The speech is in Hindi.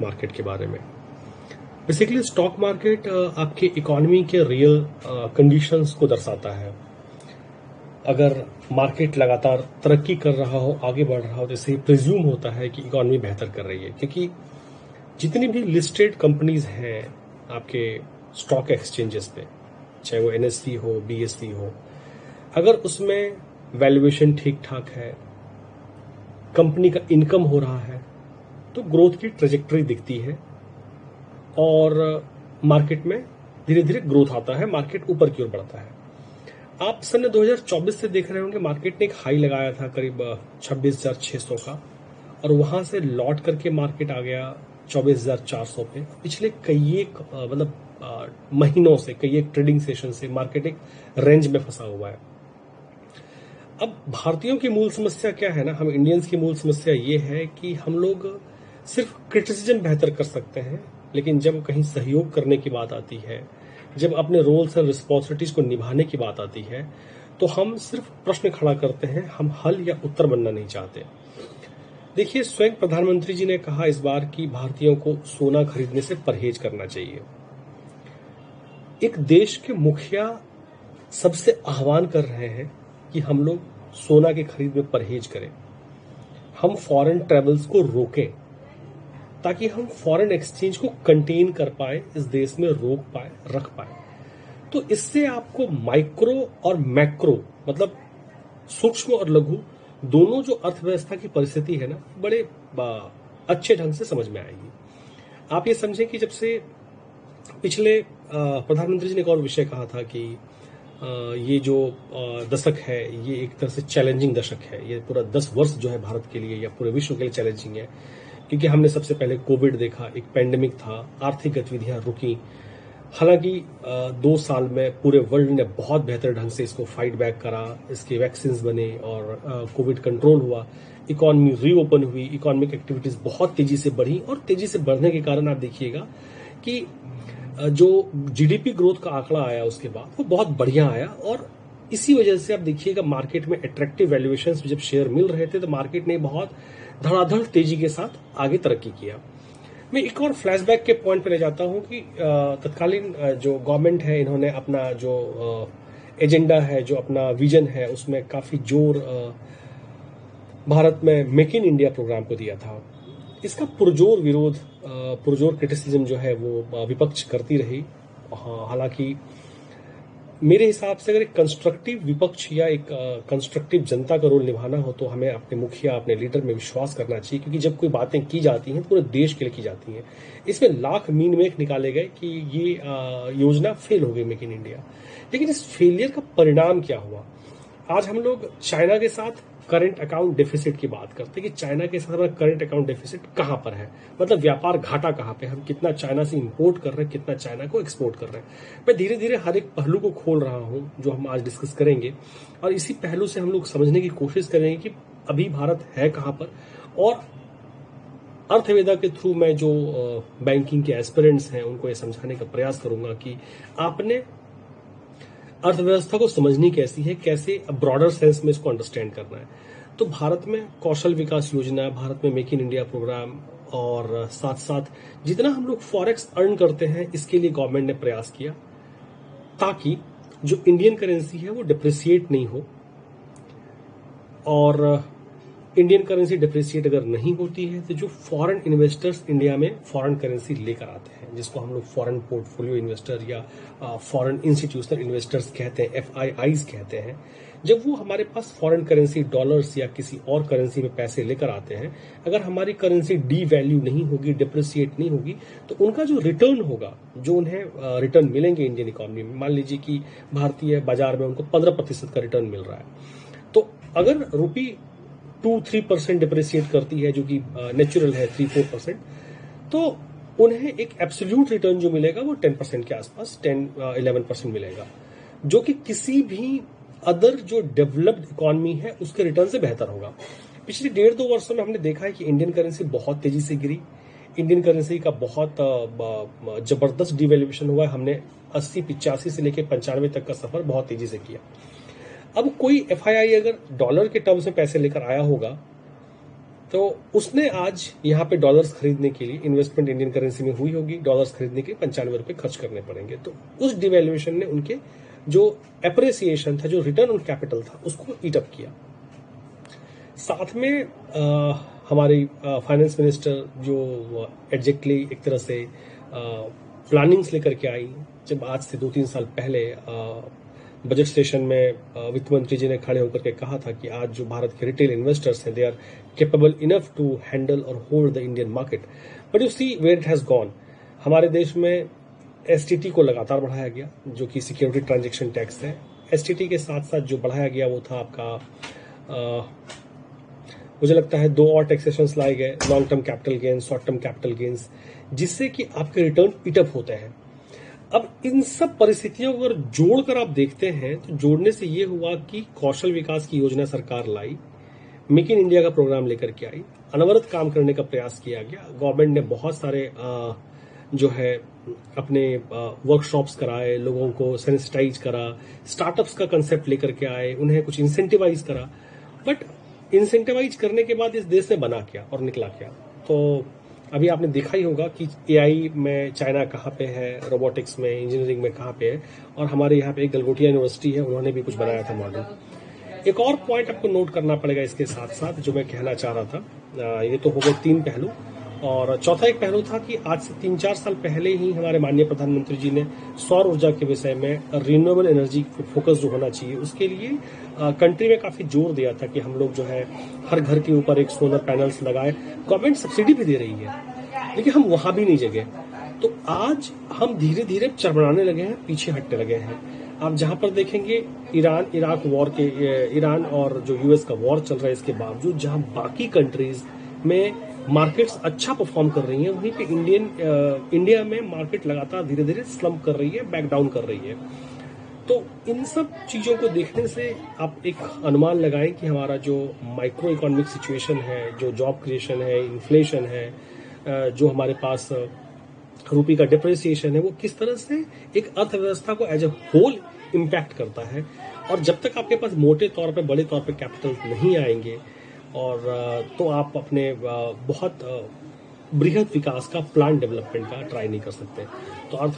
मार्केट के बारे में। बेसिकली स्टॉक मार्केट आपके इकोनॉमी के रियल कंडीशंस को दर्शाता है। अगर मार्केट लगातार तरक्की कर रहा हो, आगे बढ़ रहा हो, तो इससे प्रिज्यूम होता है कि इकोनॉमी बेहतर कर रही है, क्योंकि जितनी भी लिस्टेड कंपनीज हैं आपके स्टॉक एक्सचेंजेस पे, चाहे वो एनएससी हो, बीएससी हो, अगर उसमें वैल्यूएशन ठीक ठाक है, कंपनी का इनकम हो रहा है, तो ग्रोथ की ट्रेजेक्टरी दिखती है और मार्केट में धीरे धीरे ग्रोथ आता है, मार्केट ऊपर की ओर बढ़ता है। आप सन 2024 से देख रहे होंगे मार्केट ने एक हाई लगाया था करीब 26,600 का, और वहां से लौट करके मार्केट आ गया 24,400 पे। पिछले कई एक महीनों से, कई एक ट्रेडिंग सेशन से मार्केट एक रेंज में फंसा हुआ है। अब भारतीयों की मूल समस्या क्या है ना, हम इंडियंस की मूल समस्या ये है कि हम लोग सिर्फ क्रिटिसिज्म बेहतर कर सकते हैं, लेकिन जब कहीं सहयोग करने की बात आती है, जब अपने रोल्स एंड रिस्पॉन्सिबिलिटीज को निभाने की बात आती है, तो हम सिर्फ प्रश्न खड़ा करते हैं, हम हल या उत्तर बनना नहीं चाहते। देखिए, स्वयं प्रधानमंत्री जी ने कहा इस बार कि भारतीयों को सोना खरीदने से परहेज करना चाहिए। एक देश के मुखिया सबसे आह्वान कर रहे हैं कि हम लोग सोना के खरीद में परहेज करें, हम फॉरेन ट्रेवल्स को रोकें, ताकि हम फॉरेन एक्सचेंज को कंटेन कर पाए, इस देश में रोक पाए, रख पाए। तो इससे आपको माइक्रो और मैक्रो, मतलब सूक्ष्म और लघु, दोनों जो अर्थव्यवस्था की परिस्थिति है ना, बड़े अच्छे ढंग से समझ में आएगी। आप ये समझें कि जब से पिछले प्रधानमंत्री जी ने एक और विषय कहा था कि ये जो दशक है, ये एक तरह से चैलेंजिंग दशक है। ये पूरा 10 वर्ष जो है भारत के लिए या पूरे विश्व के लिए चैलेंजिंग है, क्योंकि हमने सबसे पहले कोविड देखा, एक पैंडेमिक था, आर्थिक गतिविधियां रुकी। हालांकि 2 साल में पूरे वर्ल्ड ने बहुत बेहतर ढंग से इसको फाइट बैक करा, इसके वैक्सीन बने और कोविड कंट्रोल हुआ, इकोनॉमी रीओपन हुई, इकोनॉमिक एक्टिविटीज बहुत तेजी से बढ़ी, और तेजी से बढ़ने के कारण आप देखिएगा कि जो जीडीपी ग्रोथ का आंकड़ा आया उसके बाद वो बहुत बढ़िया आया। और इसी वजह से आप देखिएगा मार्केट में अट्रैक्टिव वैल्यूएशंस जब शेयर मिल रहे थे, तो मार्केट ने बहुत धड़ाधड़ तेजी के साथ आगे तरक्की किया। मैं एक और फ्लैशबैक के पॉइंट पे ले जाता हूं कि तत्कालीन जो गवर्नमेंट है, इन्होंने अपना जो एजेंडा है, जो अपना विजन है, उसमें काफी जोर भारत में मेक इन इंडिया प्रोग्राम को दिया था। इसका पुरजोर विरोध, पुरजोर क्रिटिसिज्म जो है वो विपक्ष करती रही। हालांकि मेरे हिसाब से अगर एक कंस्ट्रक्टिव विपक्ष या एक कंस्ट्रक्टिव जनता का रोल निभाना हो, तो हमें अपने मुखिया, अपने लीडर में विश्वास करना चाहिए, क्योंकि जब कोई बातें की जाती हैं पूरे देश के लिए की जाती हैं। इसमें लाख मीन मेख निकाले गए कि ये योजना फेल हो गई, मेक इन इंडिया। लेकिन इस फेलियर का परिणाम क्या हुआ? आज हम लोग चाइना के साथ करंट अकाउंट डेफिसिट की बात करते हैं कि चाइना के साथ हमारा करंट अकाउंट डेफिसिट कहां पर है, मतलब व्यापार घाटा कहां पे, हम कितना चाइना से इंपोर्ट कर रहे हैं, कितना चाइना को एक्सपोर्ट कर रहे हैं। मैं धीरे धीरे हर एक पहलू को खोल रहा हूं जो हम आज डिस्कस करेंगे, और इसी पहलू से हम लोग समझने की कोशिश करेंगे कि अभी भारत है कहां पर। और अर्थवेदा के थ्रू मैं जो बैंकिंग के एस्पिरेंट्स हैं उनको ये समझाने का प्रयास करूंगा कि आपने अर्थव्यवस्था को समझनी कैसी है, कैसे ब्रॉडर सेंस में इसको अंडरस्टैंड करना है। तो भारत में कौशल विकास योजना, भारत में मेक इन इंडिया प्रोग्राम, और साथ साथ जितना हम लोग फॉरेक्स अर्न करते हैं, इसके लिए गवर्नमेंट ने प्रयास किया ताकि जो इंडियन करेंसी है वो डिप्रिसिएट नहीं हो। और इंडियन करेंसी डिप्रिसिएट अगर नहीं होती है, तो जो फॉरेन इन्वेस्टर्स इंडिया में फॉरेन करेंसी लेकर आते हैं, जिसको हम लोग फॉरेन पोर्टफोलियो इन्वेस्टर या फॉरेन इंस्टीट्यूशनल इन्वेस्टर्स कहते हैं, FIIs कहते हैं, जब वो हमारे पास फॉरेन करेंसी डॉलर्स या किसी और करेंसी में पैसे लेकर आते हैं, अगर हमारी करेंसी डी वैल्यू नहीं होगी, डिप्रिसिएट नहीं होगी, तो उनका जो रिटर्न होगा, जो उन्हें रिटर्न मिलेंगे इंडियन इकोनॉमी में, मान लीजिए कि भारतीय बाजार में उनको 15% का रिटर्न मिल रहा है, तो अगर रुपी 2-3% डिप्रिसिएट करती है, जो कि नेचुरल है 3-4%, तो उन्हें एक एब्सोल्यूट रिटर्न जो मिलेगा वो 10% के आसपास, 10-11% मिलेगा, जो कि किसी भी अदर जो डेवलप्ड इकोनॉमी है उसके रिटर्न से बेहतर होगा। पिछले 1.5-2 वर्षों में हमने देखा है कि इंडियन करेंसी बहुत तेजी से गिरी, इंडियन करेंसी का बहुत जबरदस्त डिवैल्यूएशन हुआ है। हमने 80-85 से लेकर 95 तक का सफर बहुत तेजी से किया। अब कोई FII अगर डॉलर के टर्म्स में पैसे लेकर आया होगा, तो उसने आज यहाँ पे डॉलर्स खरीदने के लिए, इन्वेस्टमेंट इंडियन करेंसी में हुई होगी, डॉलर्स खरीदने के लिए 95 रुपए खर्च करने पड़ेंगे। तो उस डिवैल्यूएशन ने उनके जो एप्रिसिएशन था, जो रिटर्न ऑन कैपिटल था, उसको ईट अप किया। साथ में हमारी फाइनेंस मिनिस्टर जो एग्जैक्टली एक तरह से प्लानिंग्स लेकर के आई, जब आज से 2-3 साल पहले बजट सेशन में वित्त मंत्री जी ने खड़े होकर के कहा था कि आज जो भारत के रिटेल इन्वेस्टर्स हैं, they are capable enough to handle और hold the Indian market, but you see where it has gone. हमारे देश में एसटीटी को लगातार बढ़ाया गया, जो कि सिक्योरिटी ट्रांजैक्शन टैक्स है। एसटीटी के साथ साथ जो बढ़ाया गया वो था आपका, मुझे लगता है 2 और टैक्सेशंस लाए गए, long term capital gains, short term capital gains, जिससे कि आपके रिटर्न ईटअप होते हैं। अब इन सब परिस्थितियों को अगर जोड़कर आप देखते हैं तो जोड़ने से ये हुआ कि कौशल विकास की योजना सरकार लाई, मेक इन इंडिया का प्रोग्राम लेकर के आई, अनवरत काम करने का प्रयास किया गया। गवर्नमेंट ने बहुत सारे जो है अपने वर्कशॉप्स कराए, लोगों को सेंसिटाइज करा, स्टार्टअप्स का कंसेप्ट लेकर के आए, उन्हें कुछ इंसेंटिवाइज करा। बट इंसेंटिवाइज करने के बाद इस देश में बना क्या और निकला क्या? तो अभी आपने देखा ही होगा कि एआई में चाइना कहाँ पे है, रोबोटिक्स में, इंजीनियरिंग में कहाँ पे है, और हमारे यहाँ पे एक गलगोटिया यूनिवर्सिटी है, उन्होंने भी कुछ बनाया था मॉडल। एक और पॉइंट आपको नोट करना पड़ेगा इसके साथ साथ, जो मैं कहना चाह रहा था, ये तो हो गए 3 पहलू, और चौथा एक पहलू था कि आज से 3-4 साल पहले ही हमारे माननीय प्रधानमंत्री जी ने सौर ऊर्जा के विषय में रिन्यूएबल एनर्जी फोकस जो होना चाहिए, उसके लिए कंट्री में काफी जोर दिया था कि हम लोग जो है हर घर के ऊपर एक सोलर पैनल्स लगाए। गवर्नमेंट सब्सिडी भी दे रही है, लेकिन हम वहां भी नहीं जगे। तो आज हम धीरे धीरे चरमराने लगे हैं, पीछे हटने लगे हैं। आप जहां पर देखेंगे ईरान इराक वॉर के, ईरान और जो यूएस का वॉर चल रहा है, इसके बावजूद जहां बाकी कंट्रीज में मार्केट्स अच्छा परफॉर्म कर रही हैं, वहीं पे इंडिया में मार्केट लगातार धीरे धीरे स्लम्प कर रही है, बैक डाउन कर रही है। तो इन सब चीजों को देखने से आप एक अनुमान लगाएं कि हमारा जो माइक्रो इकोनॉमिक सिचुएशन है, जो जॉब क्रिएशन है, इन्फ्लेशन है, जो हमारे पास रूपी का डिप्रिसिएशन है, वो किस तरह से एक अर्थव्यवस्था को एज ए होल इम्पैक्ट करता है। और जब तक आपके पास मोटे तौर पे, बड़े तौर पे कैपिटल नहीं आएंगे, और तो आप अपने बहुत बृहद विकास का, प्लान डेवलपमेंट का ट्राई नहीं कर सकते। तो अर्थ